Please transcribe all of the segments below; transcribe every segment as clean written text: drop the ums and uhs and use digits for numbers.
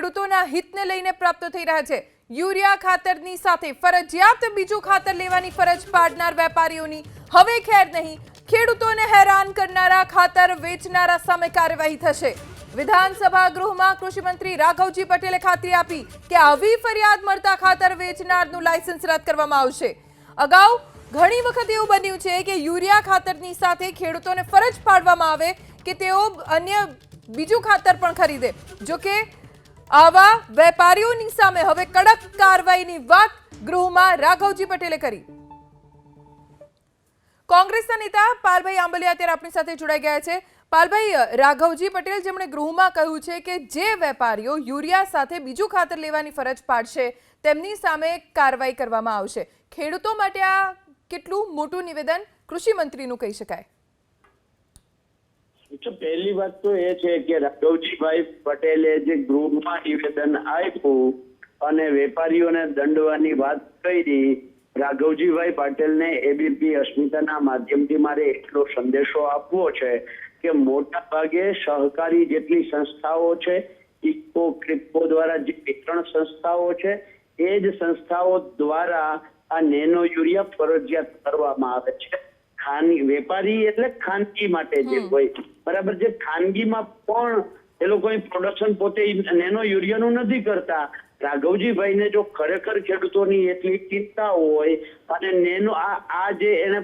ખેડૂતોના હિતને લઈને પ્રાપ્ત થઈ રહ્યા છે। યુરિયા ખાતરની સાથે ફરજિયાત બીજું ખાતર લેવાની ફરજ પાડનાર વેપારીઓની હવે ખેર નહીં। ખેડૂતોને હેરાન કરનારા ખાતર વેચનારા સામે કાર્યવાહી થશે। વિધાનસભા ગૃહમાં કૃષિ મંત્રી રાઘવજી પટેલે ખાતરી આપી કે આવી ફરિયાદ મળતા ખાતર વેચનારનું લાયસન્સ રદ કરવામાં આવશે। અગાઉ ઘણી વખત એવું બન્યું છે કે યુરિયા ખાતરની સાથે ખેડૂતોને ફરજ પાડવામાં આવે કે તેઓ અન્ય બીજું ખાતર પણ ખરીદે। જો કે આવા વેપારીઓની સામે હવે કડક કાર્યવાહીની વાત ગૃહમાં રાઘવજી પટેલે કરી। કોંગ્રેસના નેતા પાલભાઈ આંબલિયા અત્યારે આપણી સાથે જોડાઈ ગયા છે। પાલભાઈ, રાઘવજી પટેલ જેમણે ગૃહમાં કહ્યું છે કે જે વેપારીઓ યુરિયા સાથે બીજું ખાતર લેવાની ફરજ પાડશે તેમની સામે કાર્યવાહી કરવામાં આવશે। ખેડૂતો માટે આ કેટલું મોટું નિવેદન કૃષિ મંત્રીનું કહી શકાય? પહેલી વાત તો એ છે કે રાઘવજીભાઈ પટેલે જે ગૃહમાં નિવેદન આપ્યું અને વેપારીઓને દંડવાની વાત કરી, રાઘવજીભાઈ પટેલને એબીપી અસ્મિતાના માધ્યમથી મારે એટલો સંદેશો આપવો છે કે મોટા ભાગે સહકારી જેટલી સંસ્થાઓ છે, ઇફકો ક્રિપ્કો દ્વારા જે વિતરણ સંસ્થાઓ છે, એ જ સંસ્થાઓ દ્વારા આ નેનો યુરિયા ફરજિયાત કરવામાં આવે છે। વેપારી એટલે ખાનગી માટે જે હોય, બરાબર, જે ખાનગીમાં પણ એ લોકો પ્રોડક્શન પોતે નેનો યુરિયાનું નથી કરતા। રાઘવજીભાઈને જો ખરેખર ખેડૂતોની એટલી ચિંતા હોય અને નેનો આ જે એને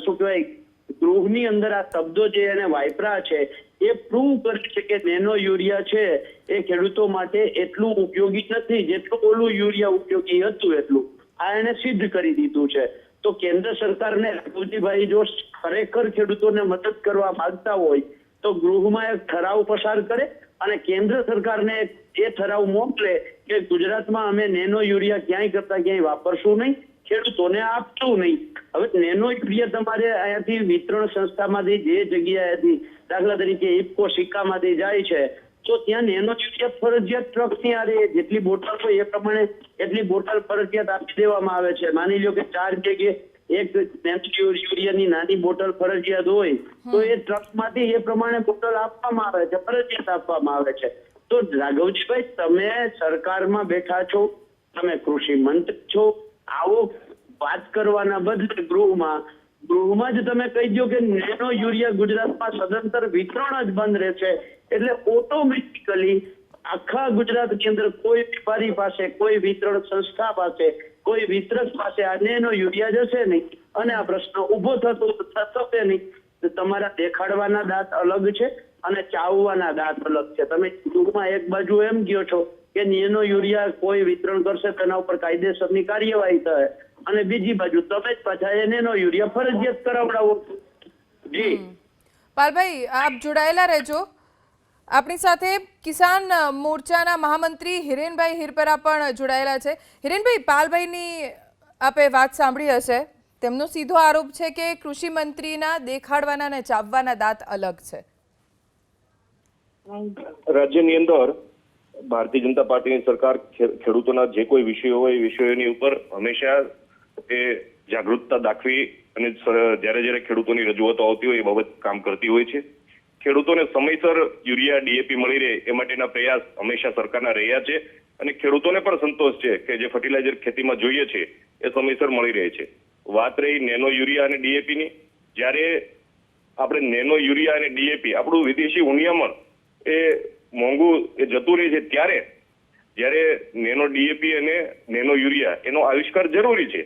શું કહેવાય ગૃહની અંદર આ શબ્દો જે એને વાપરા છે એ પ્રૂવ કરે છે કે નેનો યુરિયા છે એ ખેડૂતો માટે એટલું ઉપયોગી નથી જેટલું ઓલું યુરિયા ઉપયોગી હતું, એટલું આ એને સિદ્ધ કરી દીધું છે। તો કેન્દ્ર સરકારને રાઘવજીભાઈ જો ખરેખર ખેડૂતોને મદદ કરવા માંગતા હોય તો ગૃહમાં એક ઠરાવ પસાર કરે અને કેન્દ્ર સરકારને એ ઠરાવ મોકલે કે ગુજરાતમાં અમે નેનો યુરિયા ક્યાંય કરતા ક્યાંય વાપરશું નહીં, ખેડૂતોને આપશું નહીં। હવે નેનો યુરિયા તમારે અહીંયાથી વિતરણ સંસ્થામાંથી જે જગ્યાએથી દાખલા તરીકે ઇફકો સિક્કામાંથી જાય છે તો ત્યાં નેનો યુરિયા ફરજિયાત ટ્રકની આરે જેટલી બોટલ હોય એ પ્રમાણે એટલી બોટલ ફરજિયાત આપી દેવામાં આવે છે। માની લો કે 4 જગ્યાએ એક નેનો યુરિયાની નાની બોટલ ફરજિયાત હોય તો એ ટ્રકમાંથી એ પ્રમાણે બોટલ આપવામાં આવે છે, ફરજિયાત આપવામાં આવે છે। તો રાઘવજીભાઈ, તમે સરકારમાં બેઠા છો, તમે કૃષિ મંત્રી છો, આવો વાત કરવાના બદલે ગૃહમાં જ તમે કહી દો કે નેનો યુરિયા ગુજરાતમાં સદંતર વિતરણ જ બંધ રહેશે, એટલે ઓટોમેટિકલી આખા ગુજરાતની અંદર કોઈ વેપારી પાસે, કોઈ વિતરણ સંસ્થા પાસે, કોઈ વિતરક પાસે આ નેનો યુરિયા જશે નહીં અને આ પ્રશ્ન ઉભો થશે નહીં। તમારા દેખાડવાના દાંત અલગ છે અને ચાવવાના દાંત અલગ છે। તમે ટૂંકમાં એક બાજુ એમ કહો છો કે નેનો યુરિયા કોઈ વિતરણ કરશે તેના ઉપર કાયદેસરની કાર્યવાહી થાય અને બીજી બાજુ તમે જ પાછા એ નેનો યુરિયા ફરજિયાત કરાવડાવો છો। જી પાલભાઈ, આપ જોડાયેલા રહેજો। આપણી સાથે કિસાન મોરચાના મહામંત્રી હિરેનભાઈ હિરપરા પણ જોડાયેલા છે। હિરેનભાઈ, પાલભાઈની આપે વાત સાંભળી હશે, તેમનો સીધો આરોપ છે કે કૃષિ મંત્રીના દેખાડવાના અને ચાવવાના દાંત અલગ છે। રાજ્યની અંદર ભારતીય જનતા પાર્ટીની સરકાર ખેડૂતોના જે કોઈ વિષયો હોય એ વિષયોની ઉપર હંમેશા એ જાગૃતતા દાખવી અને જ્યારે ખેડૂતોની રજૂઆતો આવતી હોય એ બાબત કામ કરતી હોય છે। ખેડૂતોને સમયસર યુરિયા ડીએપી મળી રહે એ માટેના પ્રયાસ હંમેશા સરકારના રહ્યા છે અને ખેડૂતોને પણ સંતોષ છે કે જે ફર્ટિલાઇઝર ખેતીમાં જોઈએ છે એ સમયસર મળી રહે છે। વાત રહી નેનો યુરિયા અને ડીએપીની, જ્યારે આપણે નેનો યુરિયા અને ડીએપી આપણું વિદેશી ઉનિયામણ એ મોંઘું એ જતું રહે છે જ્યારે નેનો ડીએપી અને નેનો યુરિયા એનો આવિષ્કાર જરૂરી છે।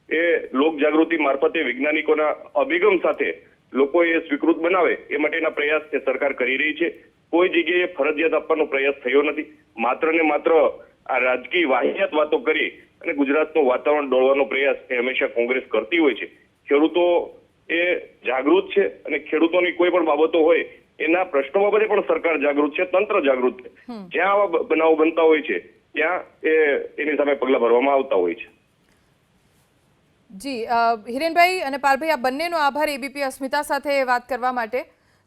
એ લોક જાગૃતિ મારફતે વૈજ્ઞાનિકોના અભિગમ સાથે લોકો એ સ્વીકૃત બનાવે એ માટેના પ્રયાસ એ સરકાર કરી રહી છે। કોઈ જગ્યાએ ફરજિયાત આપવાનો પ્રયાસ થયો નથી। માત્ર ને માત્ર આ રાજકીય વાહિયાત વાતો કરી અને ગુજરાતનું વાતાવરણ ડોળવાનો પ્રયાસ એ હંમેશા કોંગ્રેસ કરતી હોય છે। ખેડૂતો એ જાગૃત છે અને ખેડૂતોની કોઈ પણ બાબતો હોય એના પ્રશ્નો બાબતે પણ સરકાર જાગૃત છે, તંત્ર જાગૃત છે। જ્યાં આવા બનાવો બનતા હોય છે ત્યાં એની સામે પગલાં ભરવામાં આવતા હોય છે। જી હિરેનભાઈ અને પાલભાઈ, આ બંનેનો આભાર એબીપી અસ્મિતા સાથે વાત કરવા માટે।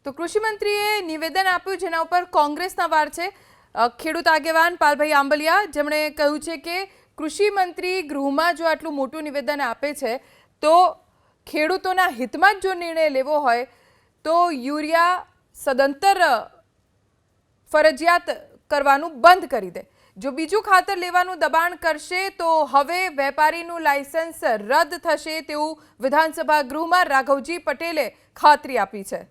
તો કૃષિ મંત્રીએ નિવેદન આપ્યું જેના ઉપર કોંગ્રેસના વાર છે। ખેડૂત આગેવાન પાલભાઈ આંબલિયા જેમણે કહ્યું છે કે કૃષિ મંત્રી ગૃહમાં જો આટલું મોટું નિવેદન આપે છે તો ખેડૂતોના હિતમાં જ જો નિર્ણય લેવો હોય તો યુરિયા સદંતર ફરજિયાત કરવાનું બંધ કરી દે। જો બીજું ખાતર લેવાનું દબાણ કરશે તો હવે વેપારીનું લાયસન્સ રદ થશે તેવું વિધાનસભા ગૃહમાં રાઘવજી પટેલે ખાતરી આપી છે।